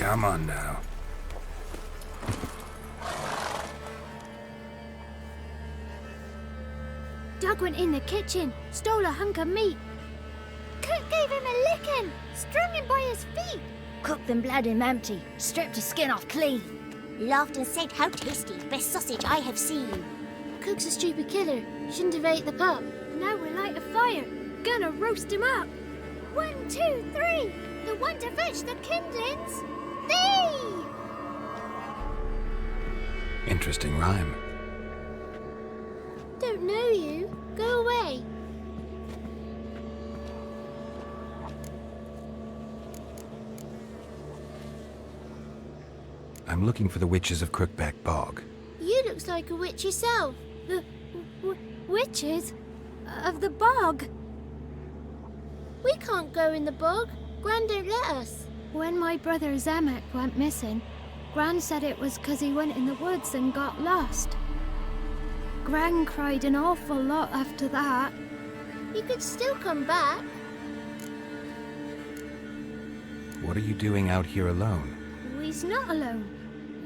Come on now. Doug went in the kitchen, stole a hunk of meat. Cook gave him a licking, strung him by his feet. Cooked and bled him empty, stripped his skin off clean. Laughed and said how tasty, best sausage I have seen. Cook's a stupid killer, shouldn't have ate the pup. Now we'll light a fire, gonna roast him up. 1, 2, 3, the one to fetch the kindlings. Thee! Interesting rhyme. Don't know you. Go away. I'm looking for the witches of Crookback Bog. You looks like a witch yourself. The witches of the bog. We can't go in the bog. Gran don't let us. When my brother Zamek went missing, Gran said it was 'cause he went in the woods and got lost. Gran cried an awful lot after that. He could still come back. What are you doing out here alone? We's not alone.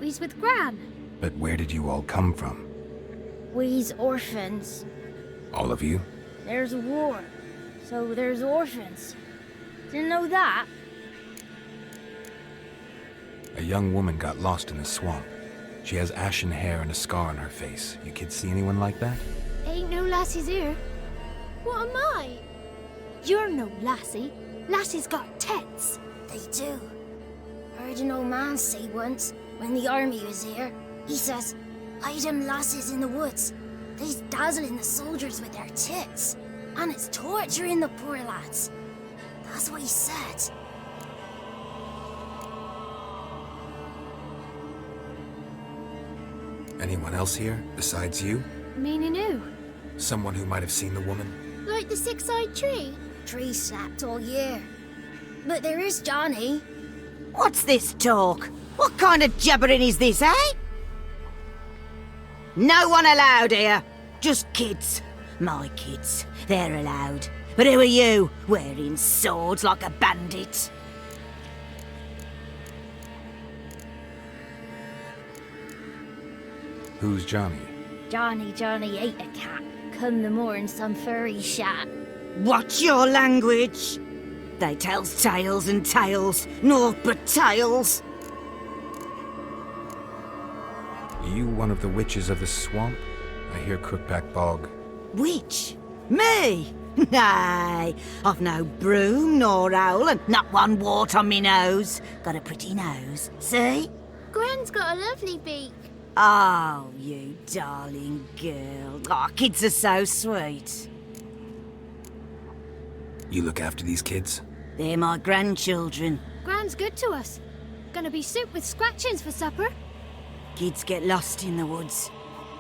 We's with Gran. But where did you all come from? We's orphans. All of you? There's a war, so there's orphans. Didn't know that? A young woman got lost in the swamp. She has ashen hair and a scar on her face. You kids see anyone like that? Ain't no lassies here. What am I? You're no lassie. Lassie's got tits. They do. Heard an old man say once, when the army was here, he says, "Hide them lasses in the woods. They's dazzling the soldiers with their tits, and it's torturing the poor lads." That's what he said. Anyone else here, besides you? Meaning who? Someone who might have seen the woman? Like the six-eyed tree? Tree slapped all year. But there is Johnny. What's this talk? What kind of jabbering is this, eh? No one allowed here. Just kids. My kids. They're allowed. But who are you, wearing swords like a bandit? Who's Johnny? Johnny ate a cat. Come the more in some furry shat. Watch your language. They tells tales and tales, naught but tales. You one of the witches of the swamp? I hear Crookback Bog. Witch? Me? Nay, I've no broom nor owl and not one wart on me nose. Got a pretty nose, see? Gran's got a lovely beak. Oh, you darling girl. Oh, kids are so sweet. You look after these kids? They're my grandchildren. Gran's good to us. Gonna be soup with scratchings for supper. Kids get lost in the woods.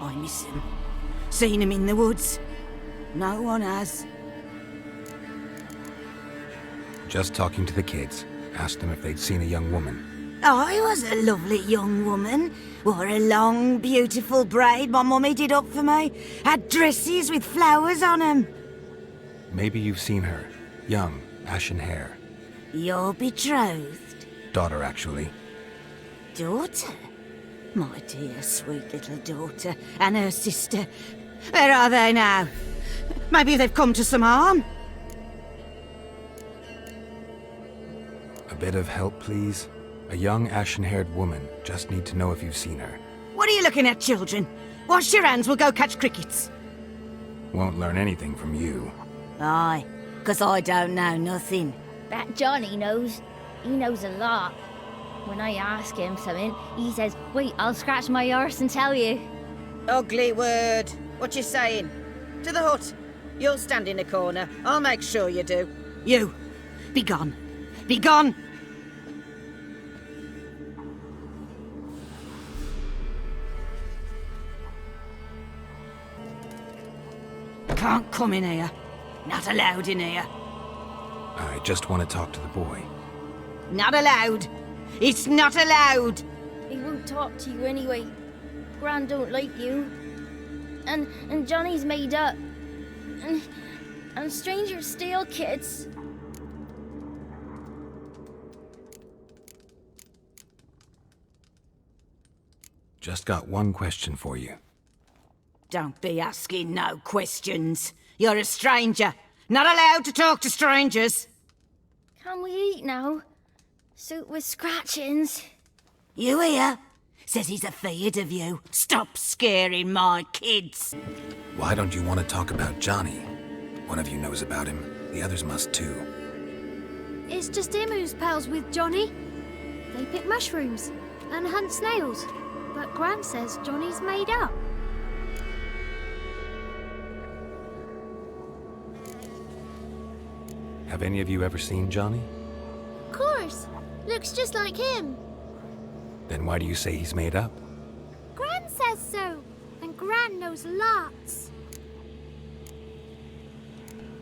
I miss them. Seen them in the woods. No one has. Just talking to the kids. Asked them if they'd seen a young woman. I was a lovely young woman. Wore a long, beautiful braid my mummy did up for me. Had dresses with flowers on 'em. Maybe you've seen her. Young, ashen hair. You're betrothed? Daughter, actually. Daughter? My dear, sweet little daughter. And her sister. Where are they now? Maybe they've come to some harm? A bit of help, please? A young, ashen-haired woman. Just need to know if you've seen her. What are you looking at, children? Wash your hands, we'll go catch crickets. Won't learn anything from you. Aye, 'cause I don't know nothing. That Johnny knows. He knows a lot. When I ask him something, he says, "Wait, I'll scratch my arse and tell you." Ugly word. What you saying? To the hut. You'll stand in the corner. I'll make sure you do. You, be gone. Be gone! Can't come in here. Not allowed in here. I just want to talk to the boy. Not allowed. It's not allowed. He won't talk to you anyway. Gran don't like you. And Johnny's made up. And strangers steal, kids. Just got one question for you. Don't be asking no questions. You're a stranger. Not allowed to talk to strangers. Can we eat now? Soup with scratchings. You hear? Says he's afeard of you. Stop scaring my kids. Why don't you want to talk about Johnny? One of you knows about him. The others must too. It's just him who's pals with Johnny. They pick mushrooms and hunt snails. But Gran says Johnny's made up. Have any of you ever seen Johnny? Of course. Looks just like him. Then why do you say he's made up? Gran says so. And Gran knows lots.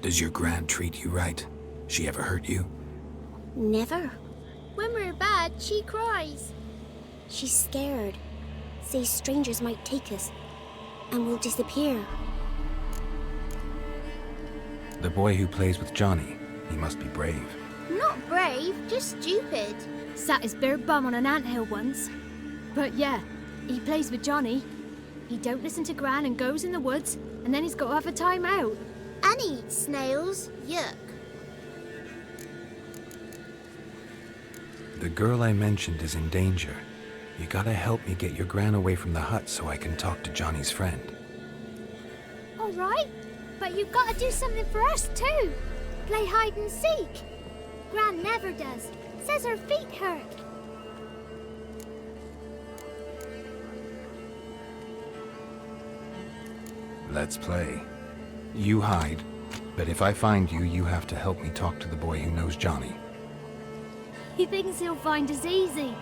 Does your Gran treat you right? She ever hurt you? Never. When we're bad, she cries. She's scared. Says strangers might take us. And we'll disappear. The boy who plays with Johnny, he must be brave. Not brave, just stupid. Sat his bare bum on an anthill once. But yeah, he plays with Johnny. He don't listen to Gran and goes in the woods, and then he's got to have a time out. And he eats snails. Yuck. The girl I mentioned is in danger. You gotta help me get your Gran away from the hut so I can talk to Johnny's friend. All right, but you've got to do something for us too. Play hide and seek. Gran never does. Says her feet hurt. Let's play. You hide, but if I find you, you have to help me talk to the boy who knows Johnny. He thinks he'll find us easy.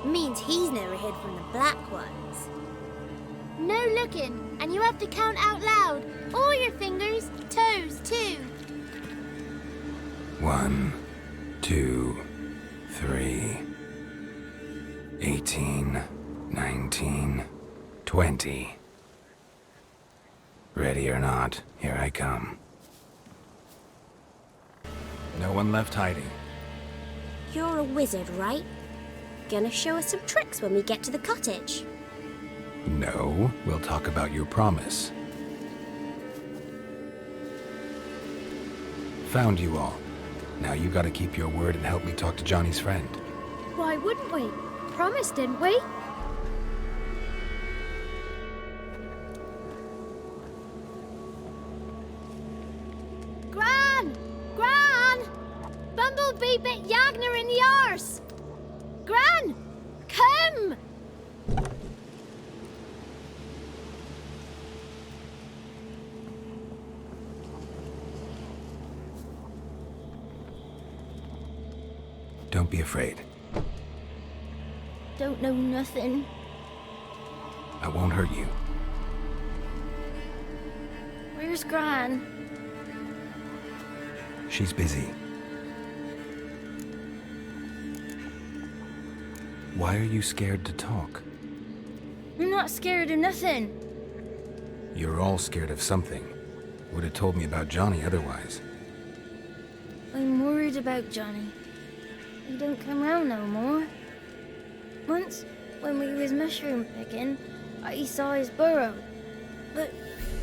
Means he's never hid from the black ones. No looking, and you have to count out loud. All your fingers, toes too. 1, 2, 3, 18, 19, 20. Ready or not, here I come. No one left hiding. You're a wizard, right? Gonna show us some tricks when we get to the cottage. No, we'll talk about your promise. Found you all. Now you gotta keep your word and help me talk to Johnny's friend. Why wouldn't we? Promised, didn't we? Gran! Gran! Bumblebee bit Yagner in the arse! Gran! Come! Don't be afraid. Don't know nothing. I won't hurt you. Where's Gran? She's busy. Why are you scared to talk? I'm not scared of nothing. You're all scared of something. Would have told me about Johnny otherwise. I'm worried about Johnny. He don't come round no more. Once, when we was mushroom picking, I saw his burrow. But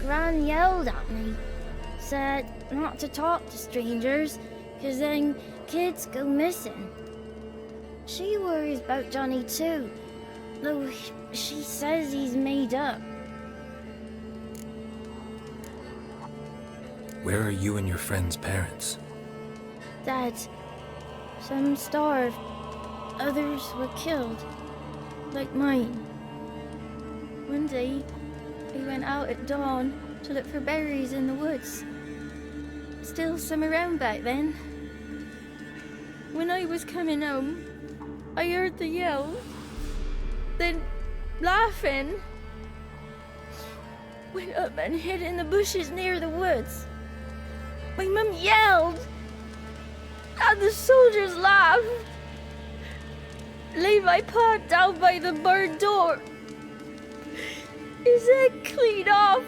Gran yelled at me. Said not to talk to strangers, 'cause then kids go missing. She worries about Johnny too, though she says he's made up. Where are you and your friend's parents? Dad, some starved, others were killed, like mine. One day, we went out at dawn to look for berries in the woods. Still some around back then. When I was coming home, I heard the yell, then laughing. Went up and hid in the bushes near the woods. My mum yelled, and the soldiers laughed. Laid my pa down by the barn door. His head clean off.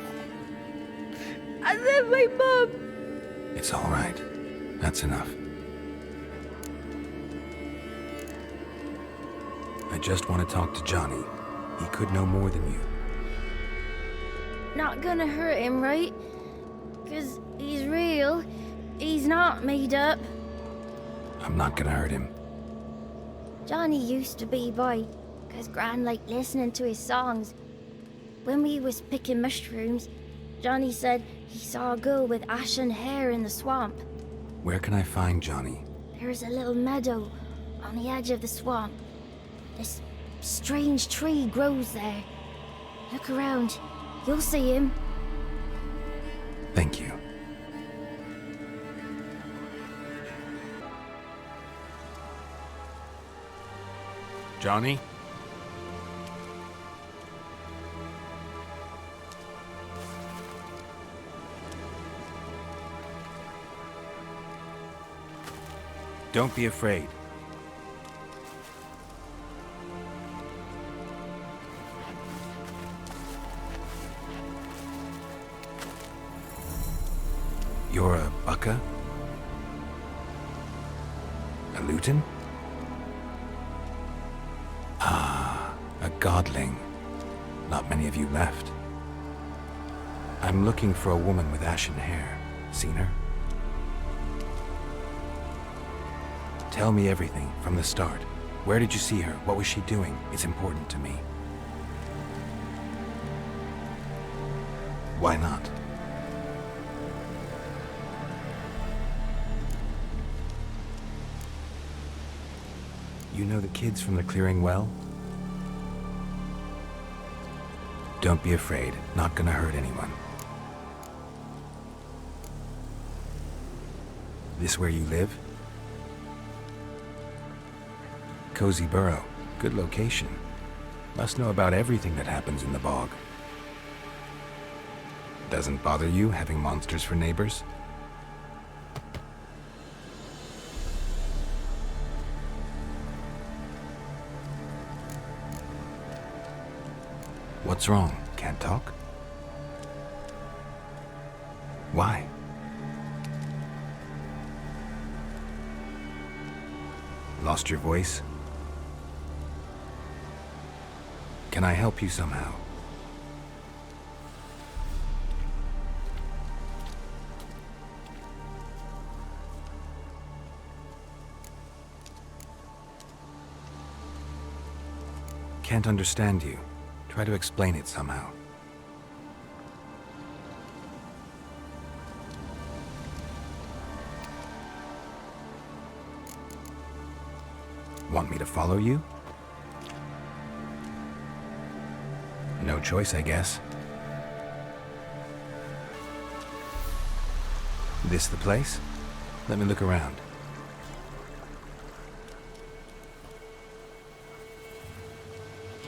And then my mum. It's all right. That's enough. I just want to talk to Johnny. He could know more than you. Not gonna hurt him, right? 'Cause he's real. He's not made up. I'm not gonna hurt him. Johnny used to be by, 'cause Gran liked listening to his songs. When we was picking mushrooms, Johnny said he saw a girl with ashen hair in the swamp. Where can I find Johnny? There's a little meadow on the edge of the swamp. This strange tree grows there. Look around. You'll see him. Thank you. Johnny? Don't be afraid. You're a Bucka? A Luton? Ah, a godling. Not many of you left. I'm looking for a woman with ashen hair. Seen her? Tell me everything from the start. Where did you see her? What was she doing? It's important to me. Why not? You know the kids from the clearing well? Don't be afraid. Not gonna hurt anyone. This where you live? Cozy Burrow. Good location. Must know about everything that happens in the bog. Doesn't bother you having monsters for neighbors? What's wrong? Can't talk? Why? Lost your voice? Can I help you somehow? Can't understand you. Try to explain it somehow. Want me to follow you? No choice, I guess. This the place? Let me look around.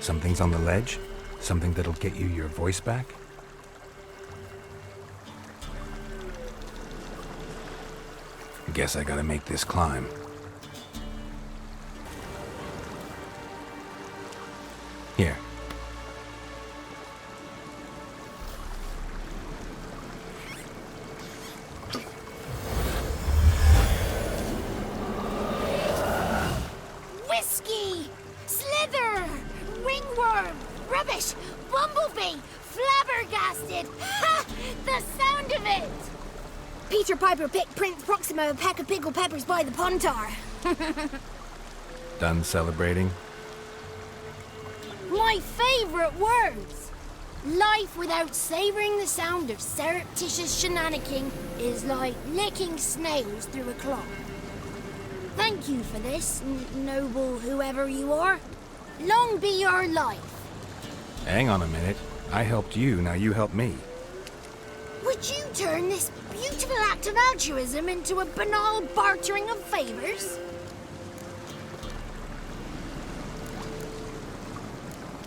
Something's on the ledge? Something that'll get you your voice back? Guess I gotta make this climb. Here. Whiskey! Slither! Ringworm! Rubbish! Bumblebee! Flabbergasted! Ha! The sound of it! Peter Piper picked Prince Proxima a pack of pickled peppers by the pontar. Done celebrating? My favourite words! Life without savouring the sound of surreptitious shenanigans is like licking snails through a cloth. Thank you for this, noble whoever you are. Long be your life. Hang on a minute. I helped you, now you help me. Would you turn this beautiful act of altruism into a banal bartering of favours?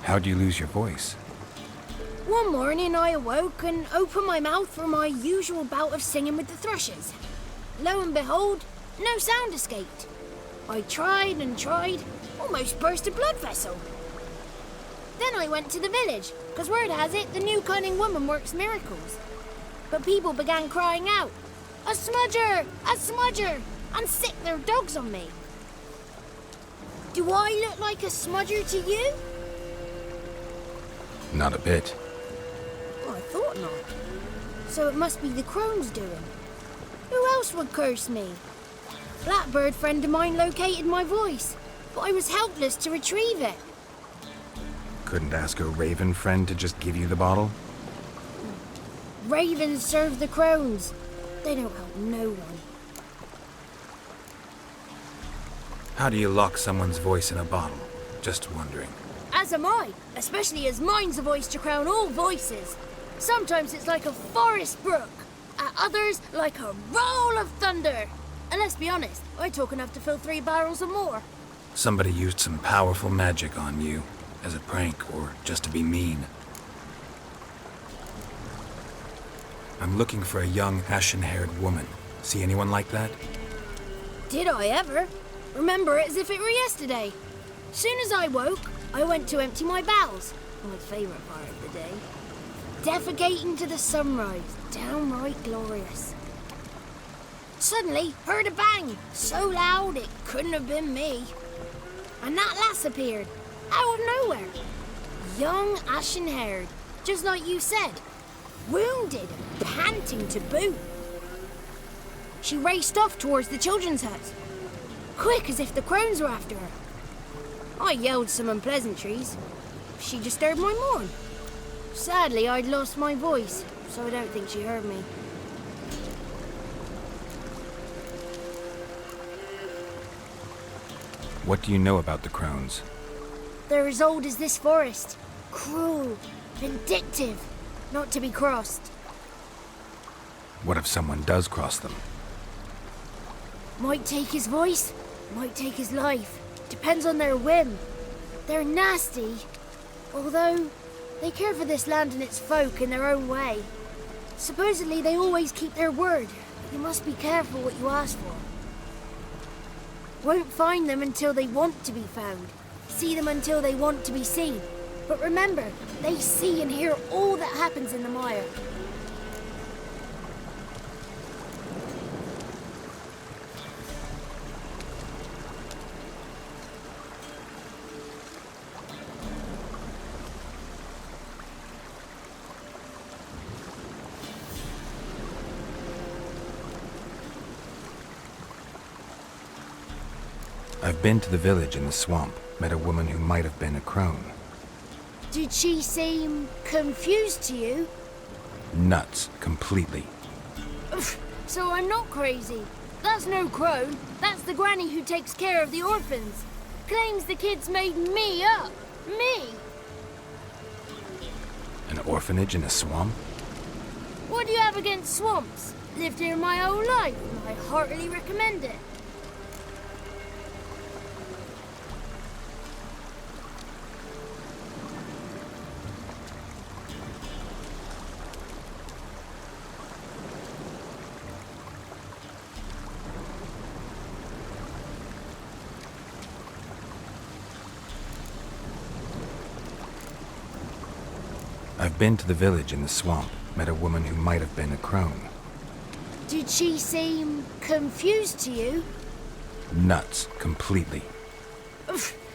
How'd you lose your voice? One morning I awoke and opened my mouth for my usual bout of singing with the thrushes. Lo and behold, no sound escaped. I tried and tried, almost burst a blood vessel. Then I went to the village, because word has it the new cunning woman works miracles. But people began crying out, "A smudger! A smudger!" and sicked their dogs on me. Do I look like a smudger to you? Not a bit. Well, I thought not. So it must be the crone's doing. Who else would curse me? Blackbird friend of mine located my voice, but I was helpless to retrieve it. Couldn't ask a raven friend to just give you the bottle? Ravens serve the crones. They don't help no one. How do you lock someone's voice in a bottle? Just wondering. As am I, especially as mine's a voice to crown all voices. Sometimes it's like a forest brook, at others like a roll of thunder. And let's be honest, I talk enough to fill 3 barrels or more. Somebody used some powerful magic on you, as a prank or just to be mean. I'm looking for a young, ashen-haired woman. See anyone like that? Did I ever? Remember it as if it were yesterday. Soon as I woke, I went to empty my bowels. My favourite part of the day. Defecating to the sunrise. Downright glorious. Suddenly, heard a bang. So loud it couldn't have been me. And that lass appeared. Out of nowhere. Young, ashen-haired. Just like you said. Wounded and panting to boot. She raced off towards the children's hut. Quick as if the crones were after her. I yelled some unpleasantries. She disturbed my morn. Sadly, I'd lost my voice, so I don't think she heard me. What do you know about the crones? They're as old as this forest. Cruel, vindictive, not to be crossed. What if someone does cross them? Might take his voice, might take his life. Depends on their whim. They're nasty, although they care for this land and its folk in their own way. Supposedly they always keep their word, but you must be careful what you ask for. Won't find them until they want to be found. See them until they want to be seen. But remember, they see and hear all that happens in the mire. I've been to the village in the swamp, met a woman who might have been a crone. Did she seem confused to you? Nuts, completely. So I'm not crazy. That's no crone. That's the granny who takes care of the orphans. Claims the kids made me up. Me! An orphanage in a swamp? What do you have against swamps? Lived here my whole life, and I heartily recommend it. I've been to the village in the swamp, met a woman who might have been a crone. Did she seem confused to you? Nuts, completely.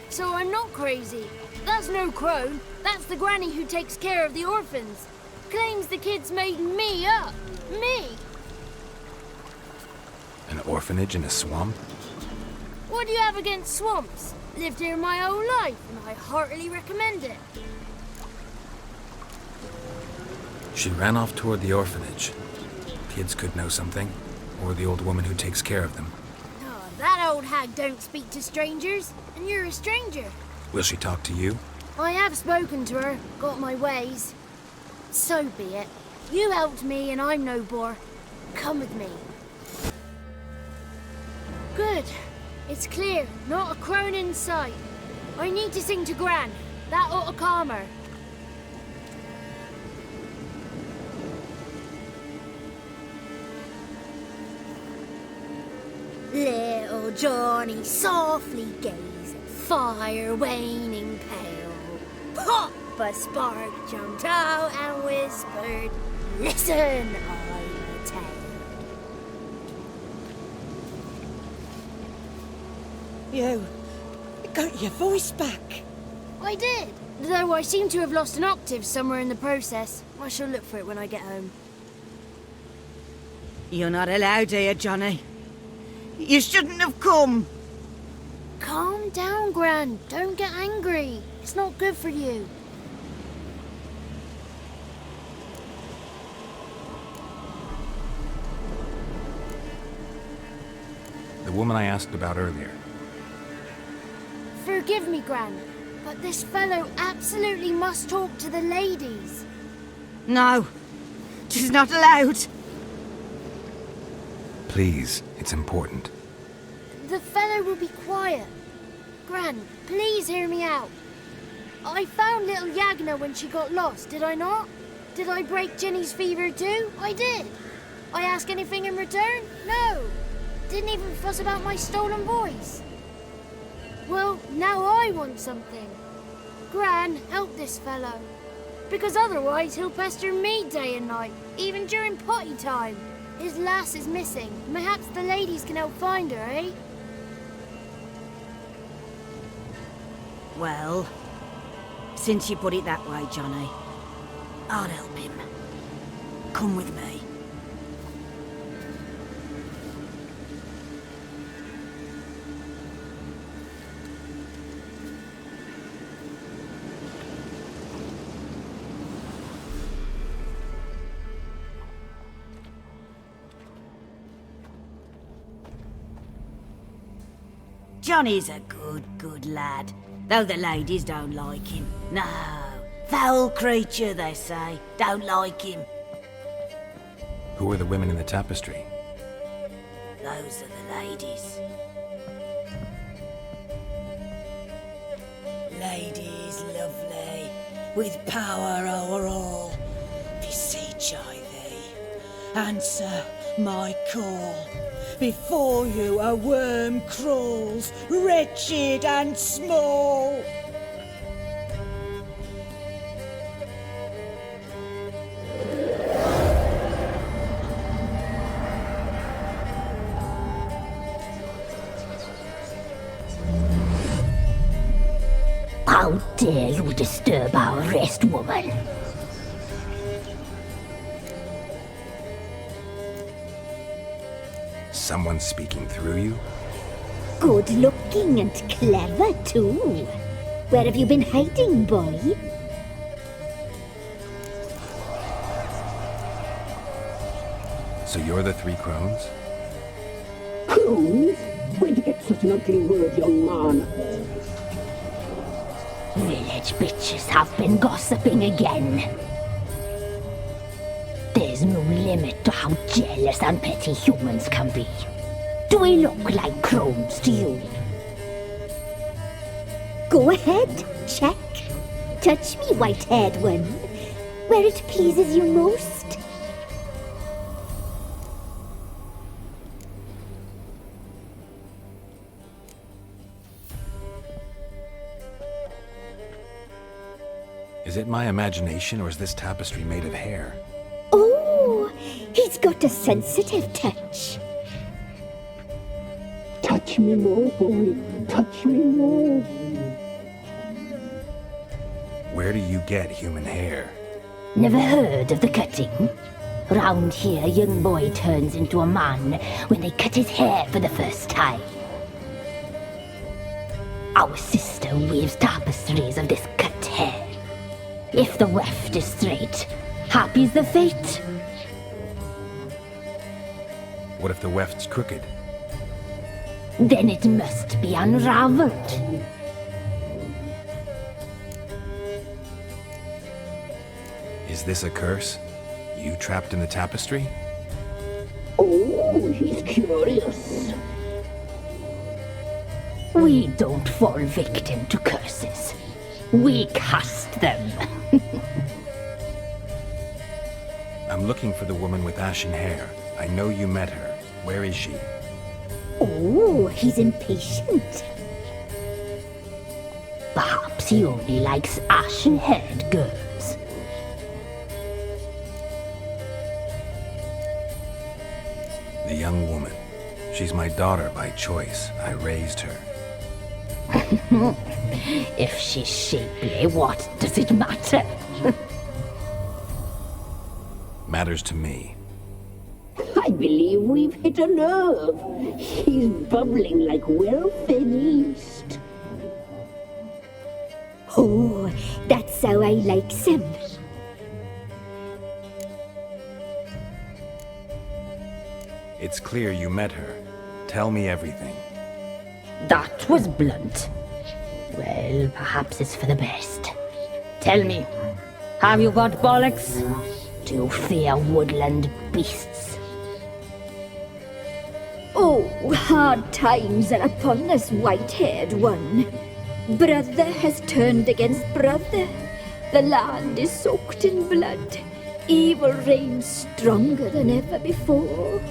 So I'm not crazy. That's no crone. That's the granny who takes care of the orphans. Claims the kids made me up. Me! An orphanage in a swamp? What do you have against swamps? Lived here my whole life, and I heartily recommend it. She ran off toward the orphanage. Kids could know something, or the old woman who takes care of them. Oh, that old hag don't speak to strangers, and you're a stranger. Will she talk to you? I have spoken to her, got my ways. So be it. You helped me, and I'm no bore. Come with me. Good. It's clear, not a crone in sight. I need to sing to Gran. That ought to calm her. Little Johnny softly gazed at fire waning pale. Pop! A spark jumped out and whispered, "Listen, I'm a tale." You got your voice back. I did. Though I seem to have lost an octave somewhere in the process. I shall look for it when I get home. You're not allowed here, Johnny. You shouldn't have come. Calm down, Gran. Don't get angry. It's not good for you. The woman I asked about earlier. Forgive me, Gran, but this fellow absolutely must talk to the ladies. No, she's not allowed. Please, it's important. The fellow will be quiet. Gran, please hear me out. I found little Yagna when she got lost, did I not? Did I break Jenny's fever too? I did. I ask anything in return? No. Didn't even fuss about my stolen voice. Well, now I want something. Gran, help this fellow. Because otherwise he'll pester me day and night, even during potty time. His lass is missing. Perhaps the ladies can help find her, eh? Well, since you put it that way, Johnny, I'll help him. Come with me. Johnny's a good lad, though the ladies don't like him. No, foul creature, they say. Don't like him. Who are the women in the tapestry? Those are the ladies. Ladies lovely, with power o'er all. Beseech I thee, answer my call. Before you a worm crawls, wretched and small. How dare you disturb our rest, woman? Someone speaking through you? Good looking and clever, too. Where have you been hiding, boy? So you're the three crones? Crones? Where'd you get such an ugly word, young man? Village bitches have been gossiping again. There's no limit to how jealous and petty humans can be. Do we look like crones to you? Go ahead, check. Touch me, white-haired one, where it pleases you most. Is it my imagination, or is this tapestry made of hair? Oh, he's got a sensitive touch. Touch me more, boy. Touch me more. Where do you get human hair? Never heard of the cutting? Round here, a young boy turns into a man when they cut his hair for the first time. Our sister weaves tapestries of this cut hair. If the weft is straight, happy's the fate. What if the weft's crooked? Then it must be unraveled. Is this a curse? You trapped in the tapestry? Oh, he's curious. We don't fall victim to curses. We cast them. I'm looking for the woman with ashen hair. I know you met her. Where is she? Oh, he's impatient. Perhaps he only likes ashen-haired girls. The young woman. She's my daughter by choice. I raised her. If she's shapely, what does it matter? Matters to me. I believe we've hit a nerve. He's bubbling like well-fed yeast. Oh, that's how I like him. It's clear you met her. Tell me everything. That was blunt. Well, perhaps it's for the best. Tell me, have you got bollocks? Do you fear woodland beasts? Oh, hard times are upon us, white-haired one. Brother has turned against brother. The land is soaked in blood. Evil reigns stronger than ever before.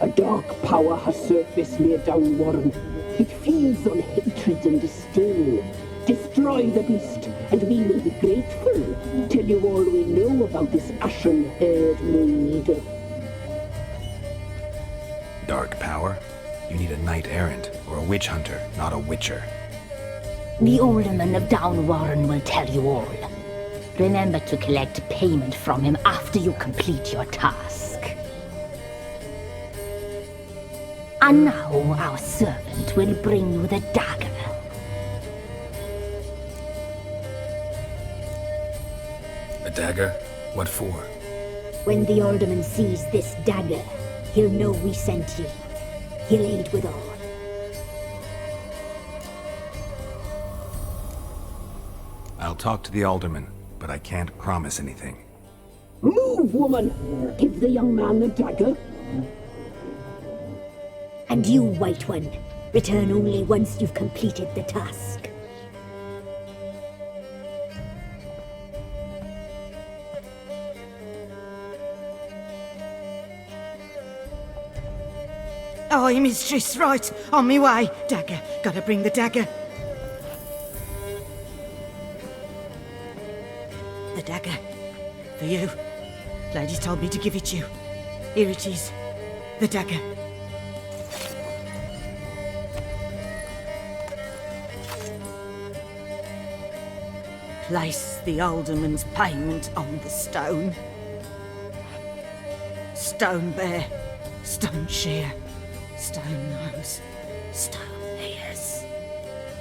A dark power has surfaced near Downwarren. It feeds on hatred and disdain. Destroy the beast, and we will be grateful. Tell you all we know about this ashen-haired maid. Dark power? You need a knight-errant or a witch hunter, not a witcher. The alderman of Downwarren will tell you all. Remember to collect payment from him after you complete your task. And now our servant will bring you the dagger. A dagger? What for? When the alderman sees this dagger, he'll know we sent you. He'll aid with all. I'll talk to the alderman, but I can't promise anything. Move, woman! Give the young man the dagger. And you, White One, return only once you've completed the task. Aye, mistress, right. On me way. Dagger. Gotta bring the dagger. The dagger. For you. Lady told me to give it you. Here it is. The dagger. Place the alderman's payment on the stone. Stone bear. Stone shear. Stone nose. Stone